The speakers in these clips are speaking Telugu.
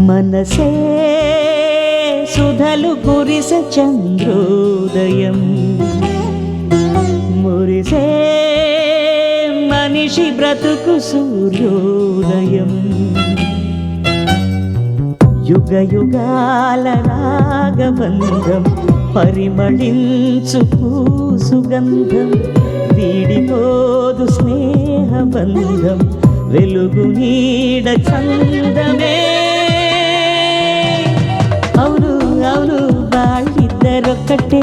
మనసే సుధలు కురిస చంద్రోదయం మురిసే మనిషి బ్రతుకు సూర్యోదయం యుగ యుగాల రాగబంధం పరిమళించు సుగంధం వీడిపోదు స్నేహబంధం వెలుగు నీడ చందమే అవును అవును వాళ్ళిద్దరొక్కటే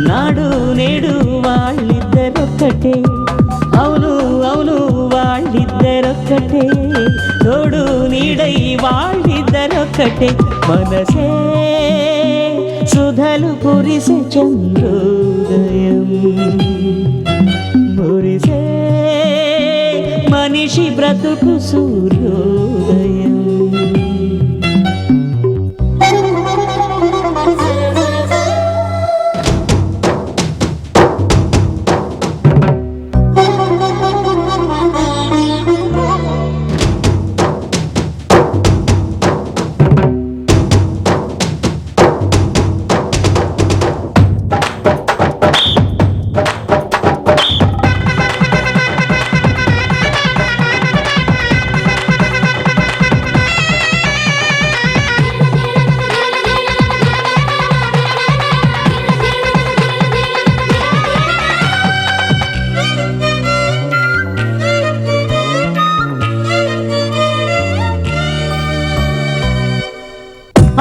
నాడు నేడు వాళ్ళిద్దరొక్కటే అవును అవును వాళ్ళిద్దరొక్కటే తోడు నీడై వాళ్ళిద్దరొక్కటే మనసే సుధలు కురిసే చంద్రోదయం మురిసే మనిషి బ్రతుకు సూర్యోదయం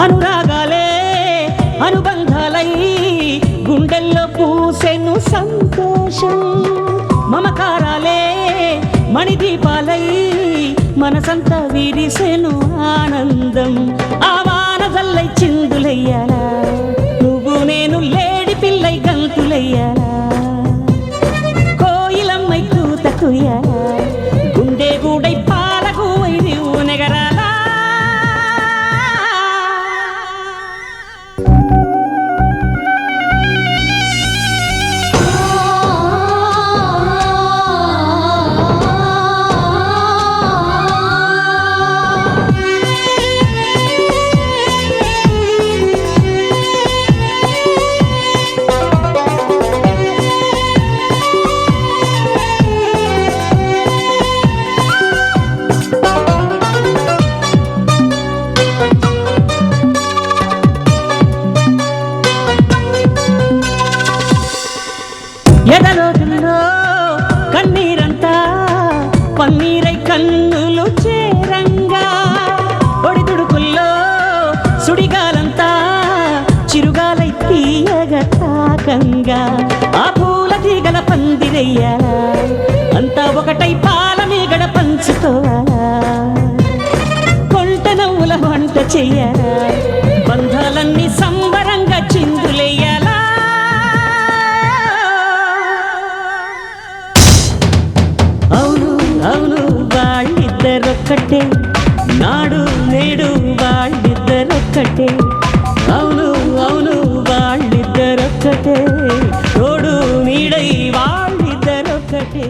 అనురాగాలే అనుబంధాలై గుండెల్లో పూసెను సంతోషం మమకారాలే మణిదీపాలై మనసంతా విరిసెను ఆనందం ఆవాన జల్లై చిందులయ్యాలా నువ్వు నేను లేడి పిల్లై గంతులయ్యాలా కోయిలమ్మై కూత కుయ్యాలా గుండె గూడై పాలకు వైరివు నెగరాలా ఎదలోతుల్లో కన్నీరంతా పన్నీరై కన్నులు చేరంగా ఒడిదుడుకుల్లో సుడిగాలంతా చిరుగాలై తీయగా తాకంగా ఆ పూల తీగల పందిరయ్యాలా అంతా ఒకటై పాల మీగడ పంచుకోవాలా కొంట నవ్వుల వంట చెయ్యాలా బంధాలన్నీ సంబరంగా చిందులెయ్యాలా అవును వాళ్ళిద్దరొక్కటే నాడు నేడు వాళ్ళిద్దరొక్కటే అవును అవును వాళ్ళిద్దరొక్కటే తోడు నీడై వాళ్ళిద్దరొక్కటే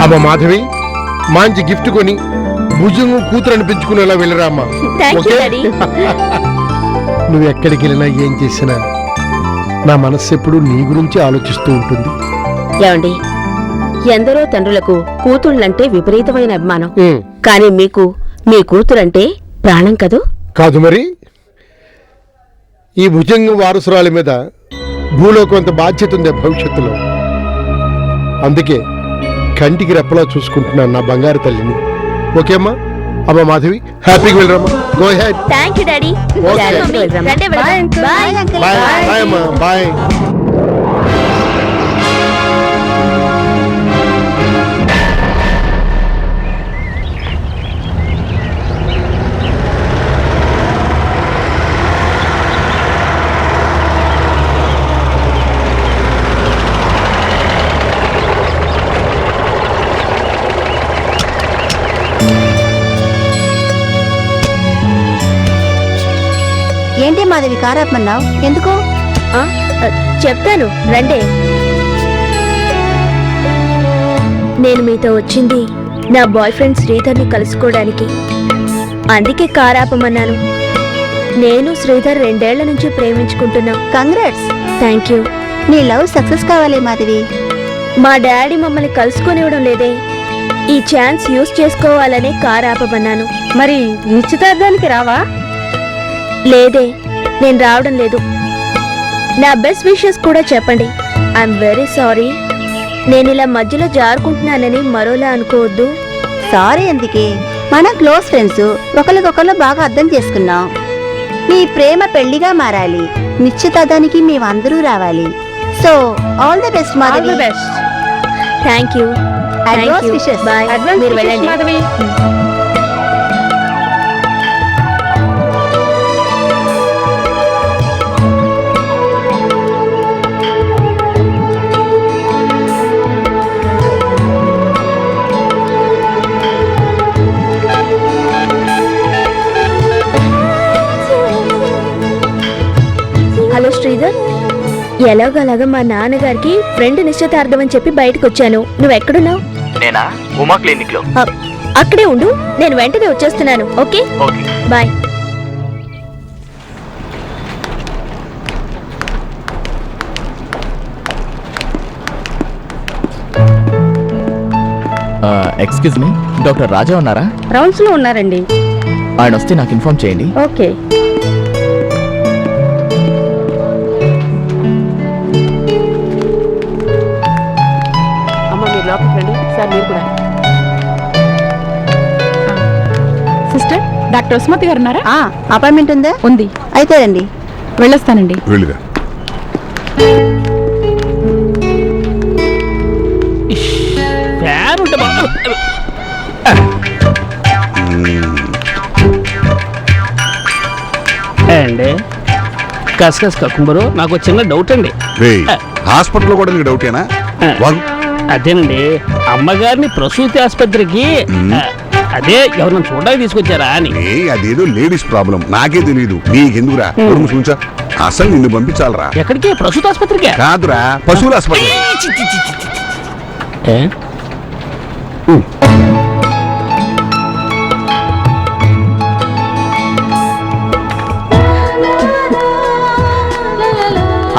అమ్మ మాధవి మంచి గిఫ్ట్ కొని భుజంగు కూతురు అనిపించుకునేలా వెళ్ళరా అమ్మా నువ్వు ఎక్కడికి వెళ్ళినా ఏం చేసినా నా మనస్సు ఎప్పుడు నీ గురించి ఆలోచిస్తూ ఉంటుంది. ఏమండి, ఎందరో తండ్రులకు కూతుళ్ళంటే విపరీతమైన అభిమానం, కానీ మీకు మీ కూతురంటే ప్రాణం కదూ? కాదు మరి. ఈ భుజంగం వారసురాలి మీద భూలో కొంత బాధ్యత ఉంది భవిష్యత్తులో. అందుకే కంటికి రెప్పలా చూసుకుంటున్నాను నా బంగారు తల్లిని. ఓకే అమ్మా? అమ్మా మాధవి, హ్యాపీగా వెళ్ళరమ్మా. Go ahead. Thank you daddy. Bye అమ్మా. బాయ్. ఏంటి మాధవి కారాపన్నావు? ఎందుకు? ఆ, చెప్తాను రండే. నేను మీతో వచ్చింది నా బాయ్ ఫ్రెండ్ శ్రీధర్ని కలుసుకోవడానికి. అందుకే కారాపమన్నాను. నేను శ్రీధర్ 2 ఏళ్ల నుంచి ప్రేమించుకుంటున్నాం. కంగ్రాట్స్. Thank you. నీ లవ్ సక్సెస్ కావాలి మాధవి. మా డాడీ మమ్మల్ని కలుసుకొనివ్వడం లేదే. ఈ ఛాన్స్ యూజ్ చేసుకోవాలనే కారాపమన్నాను. మరి నిశ్చితార్థానికి రావా? లేదే, నేను రావడం లేదు. నా బెస్ట్ విషెస్ కూడా చెప్పండి. I'm very sorry. నేను ఇలా మధ్యలో జారుకుంటున్నానని మరోలా అనుకోవద్దు. సారీ ఎందుకే? మనం క్లోజ్ ఫ్రెండ్స్, ఒకరికొకరు బాగా అర్థం చేసుకున్నాం. నీ ప్రేమ పెళ్లిగా మారాలి. నిశ్చితార్థానికి మేమందరూ రావాలి. So all the best Madhavi. Best. Thank you. Advance wishes. Bye. మీరు వెళ్ళండి. మాధవి. హలో శ్రీధర్, ఎలాగోలాగా మా నాన్నగారికి ఫ్రెండ్ నిశ్చితార్థం అని చెప్పి బయటకు వచ్చాను. నువ్వెక్కడున్నావు? నేనా? ఉమా క్లినిక్ లో. అక్కడే ఉండు, నేను వెంటనే వచ్చేస్తున్నాను. Okay, okay. Bye. Excuse me, doctor Raja ఉన్నారా? రౌండ్స్ లో ఉన్నారండి. ఆయన వస్తే నాకు ఇన్ఫార్మ్ చేయండి. ఓకే. అమ్మ మీరు లోపలికి రండి. సార్ మీరు కూడా. సిస్టర్, డాక్టర్ సుమతి గారు ఉన్నారా? అపాయింట్మెంట్ ఉందా? ఉంది. అయితే రండి. వెళ్ళొస్తానండి. వెళ్ళిరా. ఫ్యాన్ ఉంటే అండి కసకస్ కకుంబరు, నాకు చిన్న డౌట్ అండి. హాస్పిటల్లో కూడా నీకు డౌటేనా? అదేనండి, అమ్మగారిని ప్రసూతి ఆసుపత్రికి అదే ఎవరిని చూడడానికి తీసుకొచ్చారా అని. అదేదో లేడీస్ ప్రాబ్లం, నాకే తెలియదు. నీకెందుకురా? చూచా, అసలు నిన్ను పంపించాలరా. ఎక్కడికి? ప్రసూతి ఆసుపత్రికి కాదురా, పశువుల ఆసుపత్రి.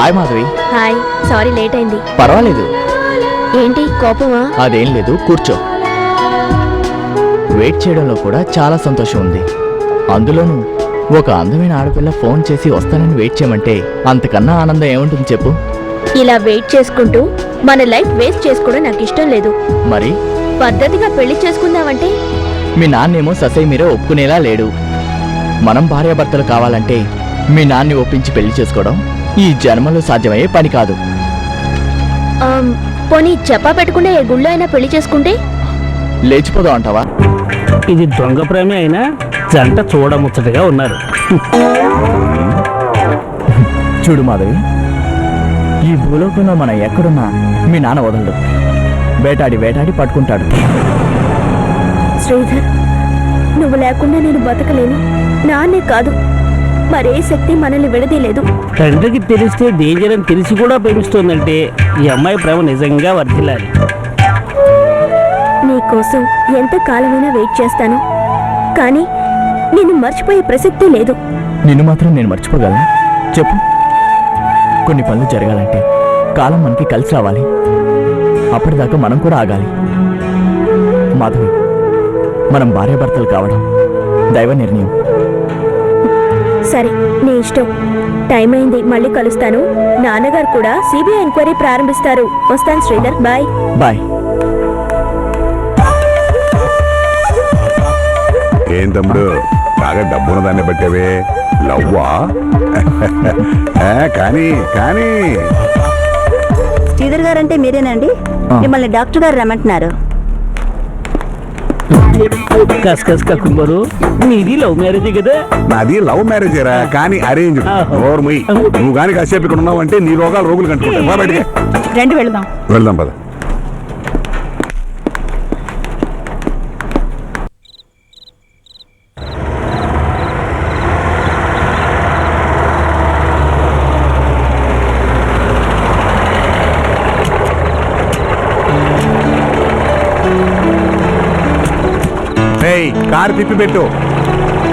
Hi Madhavi. Hi, sorry late అయింది. పర్వాలేదు. ఏంటి కోపమా? అదేం లేదు, కూర్చో. వెయిట్ చేయడంలో కూడా చాలా సంతోషం ఉంది. అందులోనూ ఒక అందమైన ఆడపిల్ల ఫోన్ చేసి వస్తానని వెయిట్ చేయమంటే అంతకన్నా ఆనందం ఏముంటుంది చెప్పు? ఇలా వెయిట్ చేసుకుంటూ మన లైఫ్ వేస్ట్ చేసుకోవడం నాకు ఇష్టం లేదు. మరి పద్ధతిగా పెళ్లి చేసుకుందామంటే మీ నాన్నేమో ససై మీరే ఒప్పుకునేలా లేడు. మనం భార్యాభర్తలు కావాలంటే మీ నాన్ని ఒప్పించి పెళ్లి చేసుకోవడం ఈ జన్మలో సాధ్యమయ్యే పని కాదు. పోనీ చెప్పా పెట్టకుండా ఏ గుళ్ళో అయినా పెళ్లి చేసుకుంటే లేచిపోదాం అంటావా? ఇది దొంగ ప్రేమ అయినా జంట చూడముచ్చటగా ఉన్నారు. చూడు మాధవి, ఈ భూలోకంలో మనం ఎక్కడున్నా మీ నాన్న వదలడు. వేటాడి వేటాడి పట్టుకుంటాడు. శ్రీధర్, నువ్వు లేకుండా నేను బతకలేను. నాన్నే కాదు, మరే శక్తి మనల్ని విడదీయలేదు. తండ్రికి తెలిస్తే డేంజర్ అని తెలిసి కూడా ప్రేమిస్తోందంటే ఈ అమ్మాయి ప్రేమ నిజంగా వర్ధిల్లాలి. నీకోసం ఎంత కాలమైనా వెయిట్ చేస్తాను, కానీ నిన్ను మర్చిపోయే ప్రసక్తే లేదు. నిన్ను మాత్రం నేను మర్చిపోగలను? చెప్పు. కొన్ని పనులు జరగాలంటే కాలం మనకి కలిసి రావాలి. అప్పటిదాకా మనం కూడా ఆగాలి. మాధవి, మనం భార్యాభర్తలు కావడం దైవ నిర్ణయం. సరే, నీ ఇష్టం. టైం అయింది, మళ్ళీ కలుస్తాను. నాన్నగారు కూడా సిబిఐ ఎంక్వైరీ ప్రారంభిస్తారు. వస్తాను శ్రీధర్, బాయ్. బాయ్. ఏం తమ్ముడు, బాగా డబ్బున్న దాన్ని బట్టేవే. లవ్వా? కానీ కానీ శ్రీధర్ గారు అంటే మీరేనండి? మిమ్మల్ని డాక్టర్ గారు రమ్మంటున్నారు. కసకస్ కకుంబరు, నీది లవ్ మ్యారేజ్ కదా? నాది లవ్ మ్యారేజేరా, కానీ అరేంజ్. ఓర్మయ్యి, నువ్వు కానీ కాసేపు ఇక్కడ ఉన్నావు అంటే నీ రోగాలు రోగులు కంటుకుంటాయి. బయటికి రండి, వెళదాం. వెళ్దాం పద. కారు తిప్పి పెట్టు.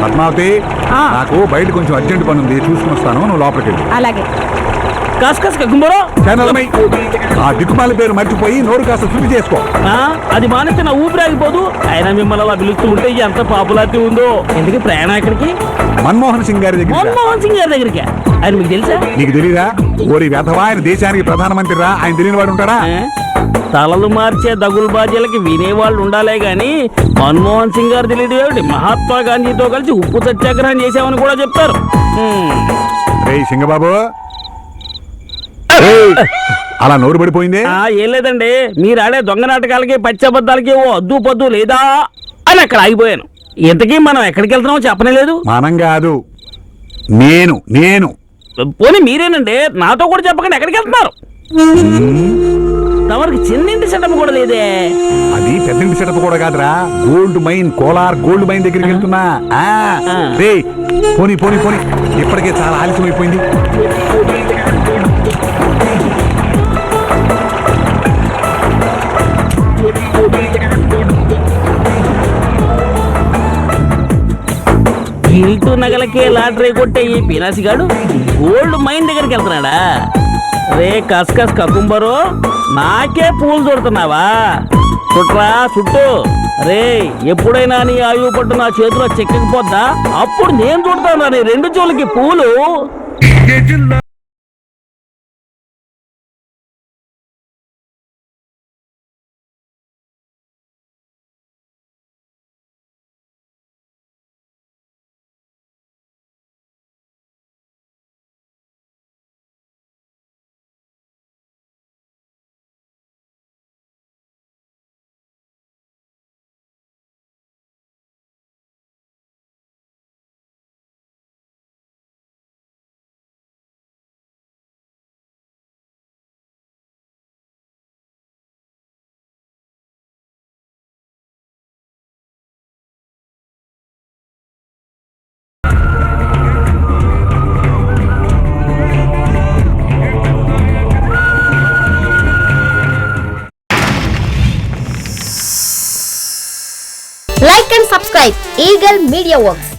పద్మావతి, ఆ. నాకు బయట కొంచెం అర్జెంట్ పని ఉంది, చూసుకుని వస్తాను, నువ్వు లోపలికి వెళ్ళు. అలాగే. కస్ కకుంబరో చంద్రమై, ఆ దిక్కుమాల పేరు మర్చిపోయి నోరు కాస్త శుద్ధి చేసుకో. అది మానేస్తే నా ఊపిరి ఆగిపోదు. ఆయన మిమ్మల్ని అలా పిలుస్తూ ఉంటే ఎంత పాపులారిటీ ఉందో. ఎందుకు ప్రయాణం ఎక్కడికి? మన్మోహన్ సింగ్ గారి దగ్గర. మన్మోహన్ సింగ్ గారి దగ్గరికి. ఆయన మీకు తెలుసా? నీకు తెలీదా? ఓరి వెధవా, ఆయన దేశానికి ప్రధానమంత్రి రా, ఆయన తెలియని వాడు ఉంటాడా? తలలు మార్చే దగులు బాధ్యులకి వినేవాళ్ళు ఉండాలే గాని మన్మోహన్ సింగ్ గారు తెలియదు ఏమిటి? మహాత్మా గాంధీతో కలిసి ఉప్పు సత్యాగ్రహం చేశామని కూడా చెప్తారు. రే సింగబాబు, అలా నోరు పడిపోయింది. ఏం లేదండి, మీరు ఆడే దొంగ నాటకాలకి పచ్చబద్దాలకి ఓ అద్దు పద్దు లేదా అని అక్కడ ఆగిపోయాను. ఇంతకీ మనం ఎక్కడికి వెళ్తున్నామో చెప్పనే లేదు. మనం కాదు, నేను నేను పోనీ మీరేనండి, నాతో కూడా చెప్పకండి ఎక్కడికి వెళ్తున్నారు. తమరికి చిన్నింటి సెటప్ కూడా లేదే. అది పెద్దంటి సెటప్ కూడా కాదురా, gold mine, Kolar gold mine దగ్గరికి వెళ్తున్నా. రే పోనీ పోనీ పోనీ, ఇప్పటికే చాలా ఆలస్యం అయిపోయింది. గిల్టు నగలకే లాటరీ కొట్టే ఈ పినాసిగాడు గోల్డ్ మైన్ దగ్గరికి వెళ్తున్నాడా? రే కస్కస్ కకుంబరు, నాకే పూలు దొరుకుతున్నావా? చుట్రా చుట్టూ. రే ఎప్పుడైనా నీ ఆయువు పట్టు నా చేతిలో చెక్కకపోద్దా? అప్పుడు నేను చుడతాను నీ రెండు చెవులకి పూలు. Like and subscribe Eagle Media Works.